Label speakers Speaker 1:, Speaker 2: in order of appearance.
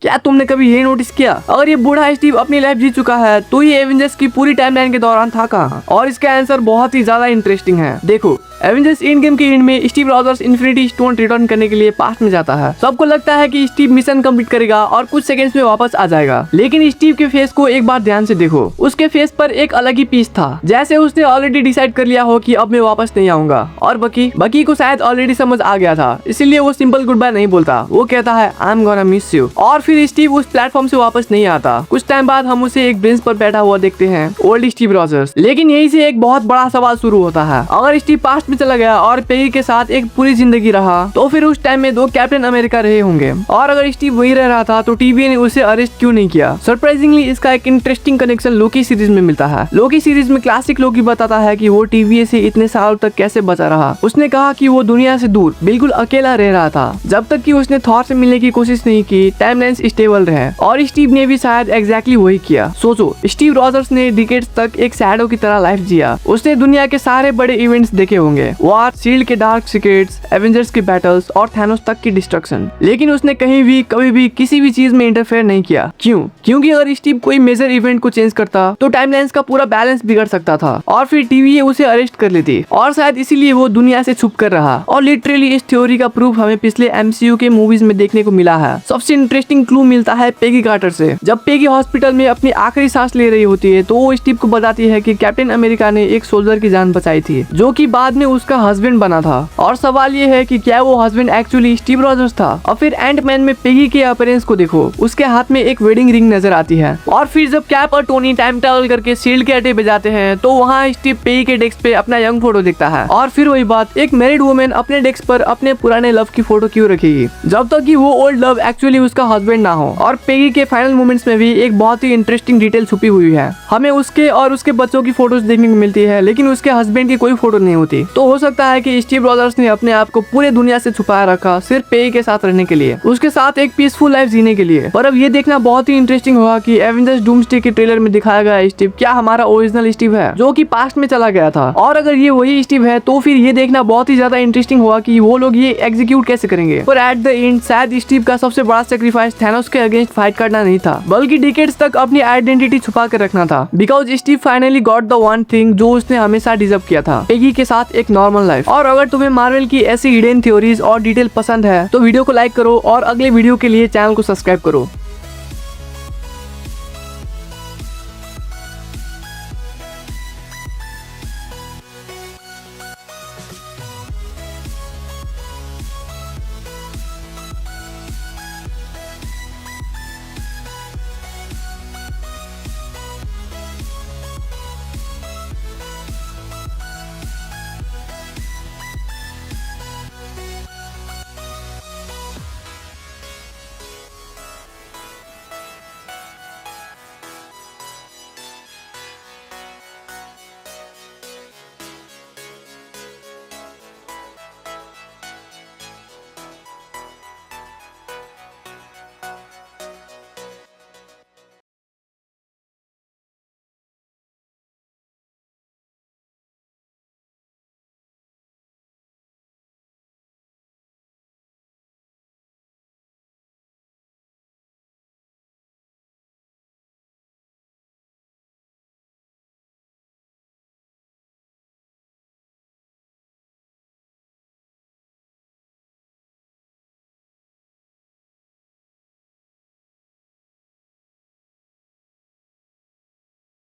Speaker 1: क्या तुमने कभी ये नोटिस किया, अगर ये बूढ़ा स्टीव अपनी लाइफ जी चुका है तो ये एवेंजर्स की पूरी टाइमलाइन के दौरान था कहाँ? और इसका आंसर बहुत ही ज्यादा इंटरेस्टिंग है। देखो, एवेंजर्स एंड गेम के एंड में Steve Rogers infinity stone return करने के लिए पास्ट में जाता है। सबको लगता है कि स्टीव मिशन कंप्लीट करेगा और कुछ सेकंड्स में वापस आ जाएगा, लेकिन स्टीव के फेस को एक बार ध्यान से देखो। उसके फेस पर एक अलग ही पीस था, जैसे उसने ऑलरेडी डिसाइड कर लिया हो कि अब मैं वापस नहीं आऊंगा। और बकी को शायद ऑलरेडी समझ आ गया था, इसीलिए वो सिंपल गुड बाय नहीं बोलता, वो कहता है I am gonna miss you. और फिर स्टीव उस प्लेटफॉर्म से वापस नहीं आता। कुछ टाइम बाद हम उसे एक बेंच पर बैठा हुआ देखते हैं, ओल्ड स्टीव रॉजर्स। लेकिन यहीं से एक बहुत बड़ा सवाल शुरू होता है, अगर स्टीव पास्ट में चला गया और पेगी के साथ एक पूरी जिंदगी रहा तो फिर उस टाइम में 2 कैप्टन अमेरिका रहे होंगे। और अगर स्टीव वही रह रहा था तो टीवी ने उसे अरेस्ट क्यों नहीं किया? सरप्राइजिंगली इसका एक इंटरेस्टिंग कनेक्शन लोकी सीरीज में मिलता है। लोकी सीरीज में क्लासिक लोकी बताता है कि वो टीवी से इतने साल तक कैसे बचा रहा। उसने कहा कि वो दुनिया से दूर बिल्कुल अकेला रह रहा था जब तक कि उसने थॉर से मिलने की कोशिश नहीं की, टाइमलाइंस स्टेबल रहे। और स्टीव ने भी शायद एग्जैक्टली वही किया। सोचो, स्टीव रॉजर्स ने डिकेड्स तक एक शैडो की तरह लाइफ जिया। उसने दुनिया के सारे बड़े इवेंट्स देखे होंगे, वॉर, शील्ड के डार्क सीक्रेट्स, एवेंजर्स की बैटल्स और थैनोस तक की डिस्ट्रक्शन। लेकिन उसने कहीं भी कभी भी किसी भी चीज में इंटरफेयर नहीं किया। क्यों? क्योंकि अगर स्टीव कोई मेजर इवेंट को चेंज करता तो टाइमलाइंस का पूरा बैलेंस बिगड़ सकता था और फिर टीवी उसे अरेस्ट कर लेती। और शायद इसीलिए वो दुनिया से छुप कर रहा। और लिटरली इस थ्योरी का प्रूफ हमें पिछले MCU के मूवीज में देखने को मिला है। सबसे इंटरेस्टिंग क्लू मिलता है पेगी कार्टर से। जब पेगी हॉस्पिटल में अपनी आखिरी सांस ले रही होती है तो वो स्टीव को बताती है कि कैप्टन अमेरिका ने एक सोल्जर की जान बचाई थी, जो कि बाद में उसका हस्बैंड बना था। और सवाल ये है कि क्या वो हस्बैंड एक्चुअली स्टीव रॉजर्स था? और फिर एंटमैन में पेगी के अपीयरेंस को देखो, उसके हाथ में एक वेडिंग रिंग नजर आती है। और फिर जब कैप और टोनी टाइम ट्रैवल करके शील्ड के अड्डे पे जाते हैं तो वहाँ स्टीव पेगी के डेस्क पे अपना यंग फोटो दिखता है। और फिर वही बात, एक मैरिड वुमेन अपने डेस्क पर अपने पुराने लव की फोटो क्यों रखेगी जब तक कि वो ओल्ड लव एक्चुअली उसका हस्बैंड ना हो? और पेगी के फाइनल मोमेंट्स में भी एक बहुत ही इंटरेस्टिंग डिटेल छुपी हुई है। हमें उसके और उसके बच्चों की फोटोज देखने को मिलती है, लेकिन उसके हस्बैंड की कोई फोटो नहीं होती। तो हो सकता है कि स्टीव रॉजर्स ने अपने आप को पूरे दुनिया से छुपाया रखा सिर्फ पेगी के साथ रहने के लिए, उसके साथ एक पीसफुल लाइफ जीने के लिए। पर अब ये देखना बहुत ही इंटरेस्टिंग होगा कि एवेंजर्स डूम्सडे के ट्रेलर में दिखाया गया स्टीव क्या हमारा ओरिजिनल स्टीव है जो कि पास्ट में चला गया था? और अगर ये वही स्टीव है तो फिर ये देखना बहुत ही ज्यादा इंटरेस्टिंग होगा कि वो लोग ये एग्जीक्यूट कैसे करेंगे। पर एट द एंड शायद स्टीव का सबसे बड़ा सेक्रीफाइस थैनोस के अगेंस्ट फाइट करना नहीं था, बल्कि डिकेड्स तक अपनी आइडेंटिटी छुपा कर रखना था। Because Steve finally got the one thing जो उसने हमेशा डिजर्व किया था, पेगी के साथ एक नॉर्मल लाइफ। और अगर तुम्हें मार्वल की ऐसी हिडन थ्योरीज और डिटेल पसंद है तो वीडियो को लाइक करो और अगले वीडियो के लिए चैनल को सब्सक्राइब करो।